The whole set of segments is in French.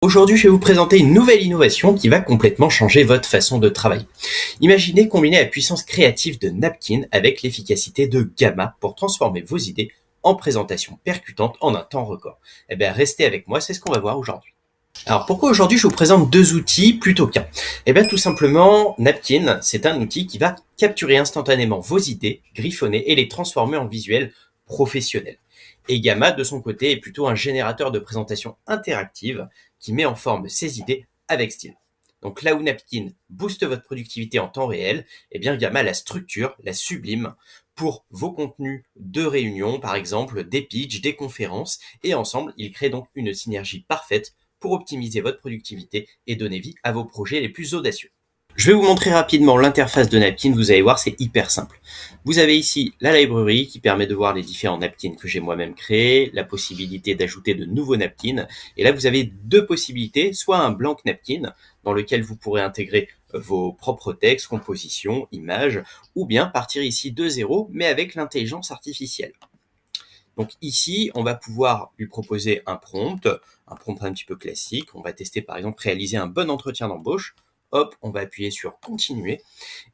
Aujourd'hui, je vais vous présenter une nouvelle innovation qui va complètement changer votre façon de travailler. Imaginez combiner la puissance créative de Napkin avec l'efficacité de Gamma pour transformer vos idées en présentations percutantes en un temps record. Eh bien, restez avec moi, c'est ce qu'on va voir aujourd'hui. Alors pourquoi aujourd'hui je vous présente deux outils plutôt qu'un? Eh bien tout simplement, Napkin, c'est un outil qui va capturer instantanément vos idées, griffonner et les transformer en visuels professionnels. Et Gamma, de son côté, est plutôt un générateur de présentation interactive qui met en forme ses idées avec style. Donc là où Napkin booste votre productivité en temps réel, eh bien Gamma la structure, la sublime pour vos contenus de réunion, par exemple des pitchs, des conférences, et ensemble, ils créent donc une synergie parfaite pour optimiser votre productivité et donner vie à vos projets les plus audacieux. Je vais vous montrer rapidement l'interface de Napkin, vous allez voir, c'est hyper simple. Vous avez ici la library qui permet de voir les différents napkins que j'ai moi-même créés, la possibilité d'ajouter de nouveaux napkins, et là vous avez deux possibilités, soit un blank napkin dans lequel vous pourrez intégrer vos propres textes, compositions, images, ou bien partir ici de zéro, mais avec l'intelligence artificielle. Donc ici, on va pouvoir lui proposer un prompt un petit peu classique. On va tester par exemple réaliser un bon entretien d'embauche. Hop, on va appuyer sur continuer.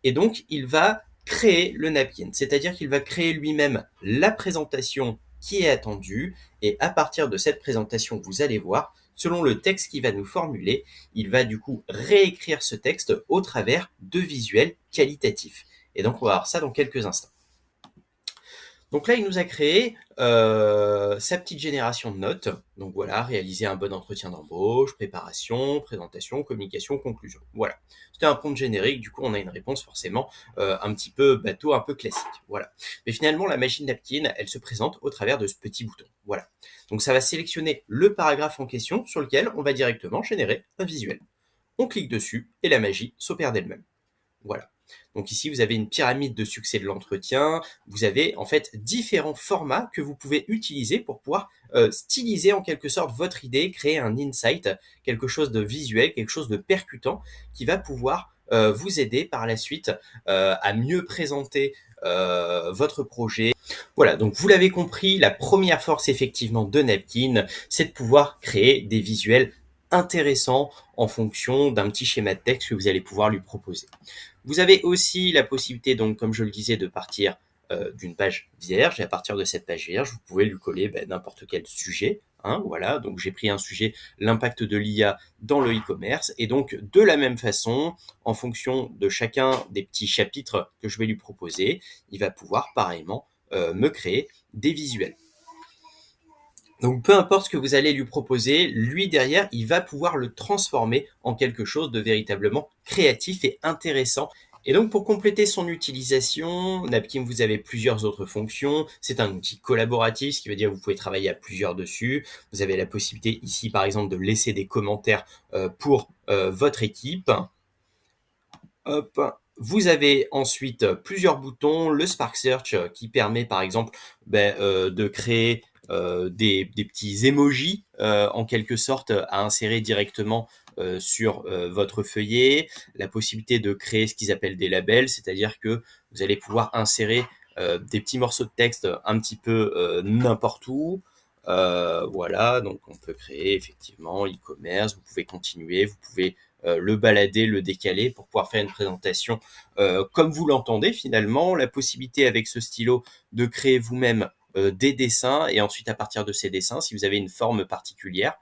Et donc, il va créer le napkin, c'est-à-dire qu'il va créer lui-même la présentation qui est attendue. Et à partir de cette présentation, vous allez voir, selon le texte qu'il va nous formuler, il va du coup réécrire ce texte au travers de visuels qualitatifs. Et donc, on va voir ça dans quelques instants. Donc là, il nous a créé sa petite génération de notes. Donc voilà, réaliser un bon entretien d'embauche, préparation, présentation, communication, conclusion. Voilà. C'était un prompt générique, du coup, on a une réponse forcément un petit peu bateau, un peu classique. Voilà. Mais finalement, la machine Napkin, elle se présente au travers de ce petit bouton. Voilà. Donc ça va sélectionner le paragraphe en question sur lequel on va directement générer un visuel. On clique dessus et la magie s'opère d'elle-même. Voilà. Donc ici, vous avez une pyramide de succès de l'entretien. Vous avez en fait différents formats que vous pouvez utiliser pour pouvoir styliser en quelque sorte votre idée, créer un insight, quelque chose de visuel, quelque chose de percutant qui va pouvoir vous aider par la suite à mieux présenter votre projet. Voilà, donc vous l'avez compris, la première force effectivement de Napkin, c'est de pouvoir créer des visuels intéressants en fonction d'un petit schéma de texte que vous allez pouvoir lui proposer. Vous avez aussi la possibilité, donc, comme je le disais, de partir d'une page vierge. Et à partir de cette page vierge, vous pouvez lui coller n'importe quel sujet. Voilà, donc j'ai pris un sujet, l'impact de l'IA dans le e-commerce. Et donc, de la même façon, en fonction de chacun des petits chapitres que je vais lui proposer, il va pouvoir pareillement me créer des visuels. Donc peu importe ce que vous allez lui proposer, lui derrière, il va pouvoir le transformer en quelque chose de véritablement créatif et intéressant. Et donc pour compléter son utilisation, Napkin, vous avez plusieurs autres fonctions. C'est un outil collaboratif, ce qui veut dire que vous pouvez travailler à plusieurs dessus. Vous avez la possibilité ici par exemple de laisser des commentaires pour votre équipe. Hop. Vous avez ensuite plusieurs boutons, le Spark Search qui permet par exemple de créer des petits emojis en quelque sorte à insérer directement sur votre feuillet, la possibilité de créer ce qu'ils appellent des labels, c'est-à-dire que vous allez pouvoir insérer des petits morceaux de texte un petit peu n'importe où. Voilà, donc on peut créer effectivement e-commerce, vous pouvez continuer, vous pouvez le balader, le décaler pour pouvoir faire une présentation comme vous l'entendez finalement, la possibilité avec ce stylo de créer vous-même des dessins et ensuite à partir de ces dessins, si vous avez une forme particulière,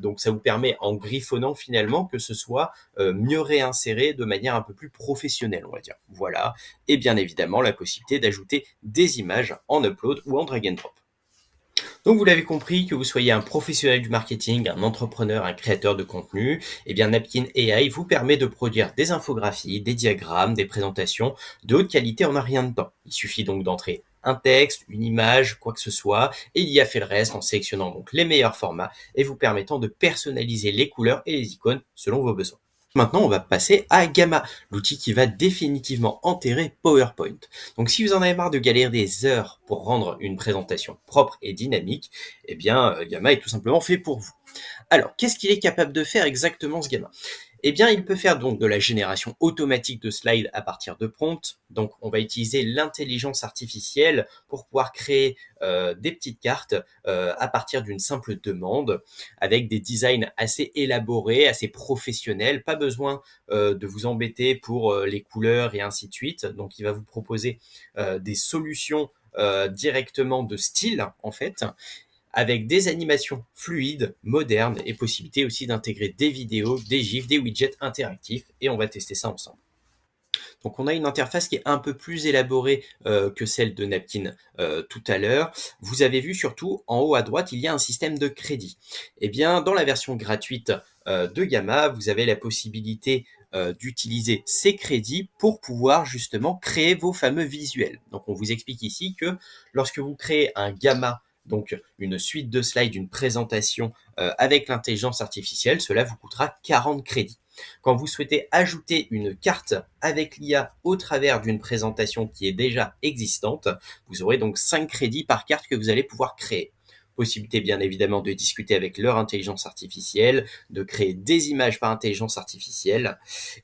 donc ça vous permet en griffonnant finalement que ce soit mieux réinséré de manière un peu plus professionnelle, on va dire. Voilà, et bien évidemment la possibilité d'ajouter des images en upload ou en drag and drop. Donc vous l'avez compris, que vous soyez un professionnel du marketing, un entrepreneur, un créateur de contenu, eh bien Napkin AI vous permet de produire des infographies, des diagrammes, des présentations de haute qualité en un rien de temps. Il suffit donc d'entrer un texte, une image, quoi que ce soit, et il y a fait le reste en sélectionnant donc les meilleurs formats et vous permettant de personnaliser les couleurs et les icônes selon vos besoins. Maintenant, on va passer à Gamma, l'outil qui va définitivement enterrer PowerPoint. Donc, si vous en avez marre de galérer des heures pour rendre une présentation propre et dynamique, eh bien, Gamma est tout simplement fait pour vous. Alors, qu'est-ce qu'il est capable de faire exactement ce Gamma? Eh bien, il peut faire donc de la génération automatique de slides à partir de prompts. Donc, on va utiliser l'intelligence artificielle pour pouvoir créer des petites cartes à partir d'une simple demande, avec des designs assez élaborés, assez professionnels. Pas besoin de vous embêter pour les couleurs et ainsi de suite. Donc, il va vous proposer des solutions directement de style, en fait, avec des animations fluides, modernes et possibilité aussi d'intégrer des vidéos, des gifs, des widgets interactifs, et on va tester ça ensemble. Donc on a une interface qui est un peu plus élaborée que celle de Napkin tout à l'heure. Vous avez vu surtout en haut à droite, il y a un système de crédit. Eh bien, dans la version gratuite de Gamma, vous avez la possibilité d'utiliser ces crédits pour pouvoir justement créer vos fameux visuels. Donc on vous explique ici que lorsque vous créez un Gamma, donc une suite de slides, une présentation avec l'intelligence artificielle, cela vous coûtera 40 crédits. Quand vous souhaitez ajouter une carte avec l'IA au travers d'une présentation qui est déjà existante, vous aurez donc 5 crédits par carte que vous allez pouvoir créer. Possibilité bien évidemment de discuter avec leur intelligence artificielle, de créer des images par intelligence artificielle.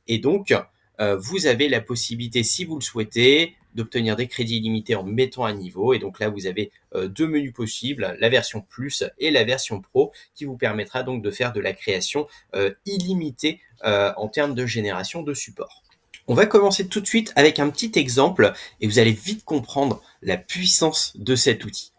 Et donc, vous avez la possibilité, si vous le souhaitez, d'obtenir des crédits illimités en mettant à niveau. Et donc là, vous avez deux menus possibles, la version Plus et la version Pro, qui vous permettra donc de faire de la création illimitée en termes de génération de support. On va commencer tout de suite avec un petit exemple et vous allez vite comprendre la puissance de cet outil.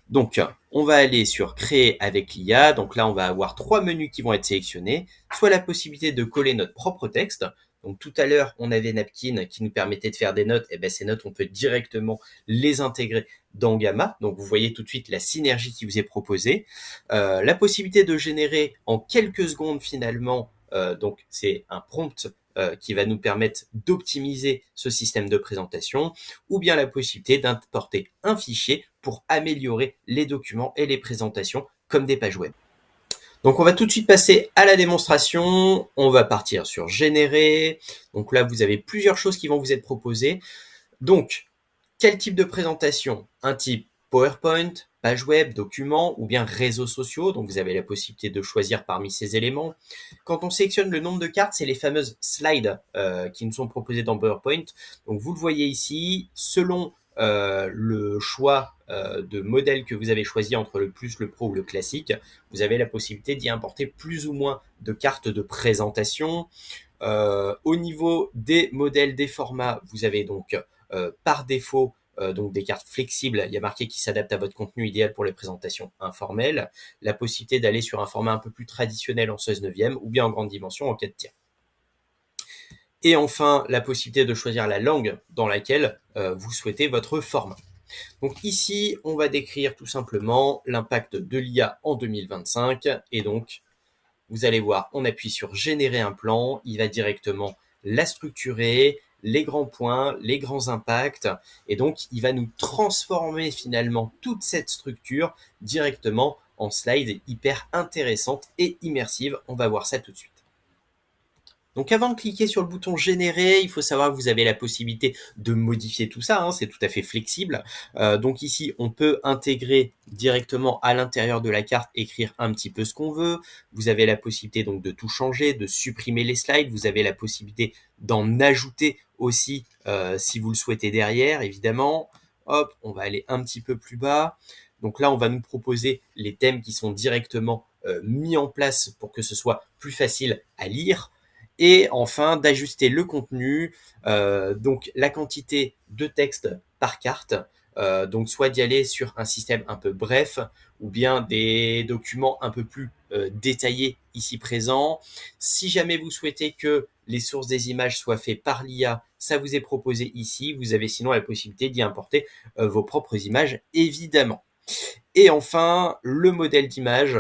Donc, on va aller sur créer avec l'IA. Donc là, on va avoir 3 menus qui vont être sélectionnés. Soit la possibilité de coller notre propre texte. Donc tout à l'heure, on avait Napkin qui nous permettait de faire des notes. Et bien ces notes, on peut directement les intégrer dans Gamma. Donc vous voyez tout de suite la synergie qui vous est proposée. La possibilité de générer en quelques secondes finalement, donc c'est un prompt qui va nous permettre d'optimiser ce système de présentation, ou bien la possibilité d'importer un fichier pour améliorer les documents et les présentations comme des pages web. Donc on va tout de suite passer à la démonstration. On va partir sur générer. Donc là, vous avez plusieurs choses qui vont vous être proposées. Donc, quel type de présentation? Un type PowerPoint, page web, document ou bien réseaux sociaux. Donc vous avez la possibilité de choisir parmi ces éléments. Quand on sélectionne le nombre de cartes, c'est les fameuses slides qui nous sont proposées dans PowerPoint. Donc vous le voyez ici, selon le choix de modèle que vous avez choisi entre le plus, le pro ou le classique, vous avez la possibilité d'y importer plus ou moins de cartes de présentation. Au niveau des modèles, des formats, vous avez donc par défaut donc des cartes flexibles, il y a marqué qui s'adaptent à votre contenu idéal pour les présentations informelles, la possibilité d'aller sur un format un peu plus traditionnel en 16/9 ou bien en grande dimension en 4 tiers. Et enfin, la possibilité de choisir la langue dans laquelle vous souhaitez votre format. Donc ici, on va décrire tout simplement l'impact de l'IA en 2025 et donc vous allez voir, on appuie sur générer un plan, il va directement la structurer, les grands points, les grands impacts, et donc il va nous transformer finalement toute cette structure directement en slide hyper intéressante et immersive. On va voir ça tout de suite. Donc avant de cliquer sur le bouton générer, il faut savoir que vous avez la possibilité de modifier tout ça, c'est tout à fait flexible. Donc ici, on peut intégrer directement à l'intérieur de la carte, écrire un petit peu ce qu'on veut. Vous avez la possibilité donc de tout changer, de supprimer les slides. Vous avez la possibilité d'en ajouter aussi si vous le souhaitez derrière, évidemment. Hop, on va aller un petit peu plus bas. Donc là, on va nous proposer les thèmes qui sont directement mis en place pour que ce soit plus facile à lire. Et enfin, d'ajuster le contenu, donc la quantité de texte par carte, donc soit d'y aller sur un système un peu bref, ou bien des documents un peu plus détaillés ici présents. Si jamais vous souhaitez que les sources des images soient faites par l'IA, ça vous est proposé ici. Vous avez sinon la possibilité d'y importer vos propres images, évidemment. Et enfin, le modèle d'image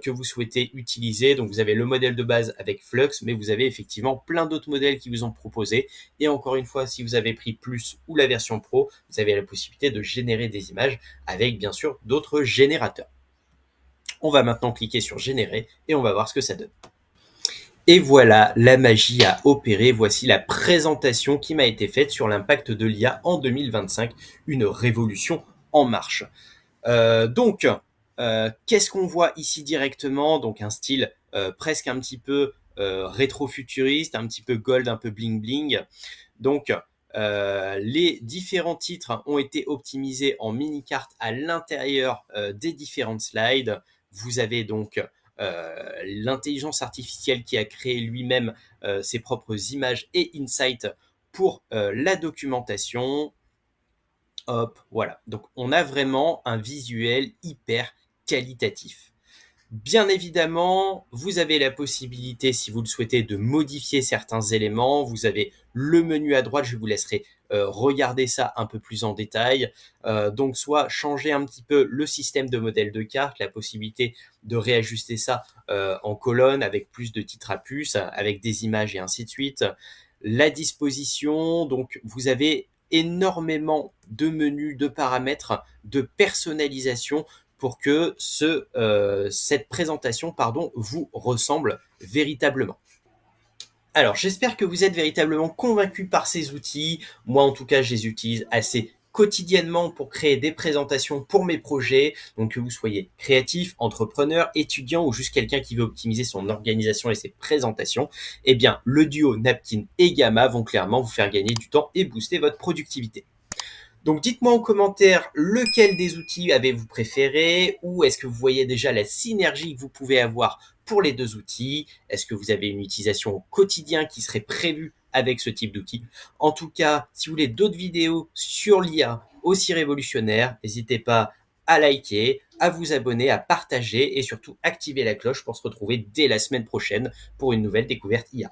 que vous souhaitez utiliser. Donc, vous avez le modèle de base avec Flux, mais vous avez effectivement plein d'autres modèles qui vous ont proposé. Et encore une fois, si vous avez pris Plus ou la version Pro, vous avez la possibilité de générer des images avec, bien sûr, d'autres générateurs. On va maintenant cliquer sur Générer et on va voir ce que ça donne. Et voilà, la magie a opéré. Voici la présentation qui m'a été faite sur l'impact de l'IA en 2025. Une révolution en marche. Donc, qu'est-ce qu'on voit ici directement? Donc un style presque un petit peu rétro-futuriste, un petit peu gold, un peu bling-bling. Donc, les différents titres ont été optimisés en mini-carte à l'intérieur des différentes slides. Vous avez donc l'intelligence artificielle qui a créé lui-même ses propres images et insights pour la documentation. Hop, voilà. Donc on a vraiment un visuel hyper qualitatif. Bien évidemment, vous avez la possibilité, si vous le souhaitez, de modifier certains éléments. Vous avez le menu à droite, je vous laisserai regarder ça un peu plus en détail. Donc soit changer un petit peu le système de modèle de carte, la possibilité de réajuster ça en colonne avec plus de titres à puce, avec des images et ainsi de suite. La disposition, donc vous avez énormément de menus, de paramètres, de personnalisation pour que cette présentation vous ressemble véritablement. Alors, j'espère que vous êtes véritablement convaincus par ces outils. Moi, en tout cas, je les utilise assez quotidiennement pour créer des présentations pour mes projets. Donc, que vous soyez créatif, entrepreneur, étudiant ou juste quelqu'un qui veut optimiser son organisation et ses présentations, eh bien, le duo Napkin et Gamma vont clairement vous faire gagner du temps et booster votre productivité. Donc dites-moi en commentaire lequel des outils avez-vous préféré, ou est-ce que vous voyez déjà la synergie que vous pouvez avoir pour les deux outils. Est-ce que vous avez une utilisation au quotidien qui serait prévue avec ce type d'outil? En tout cas, si vous voulez d'autres vidéos sur l'IA aussi révolutionnaire, n'hésitez pas à liker, à vous abonner, à partager et surtout activer la cloche pour se retrouver dès la semaine prochaine pour une nouvelle découverte IA.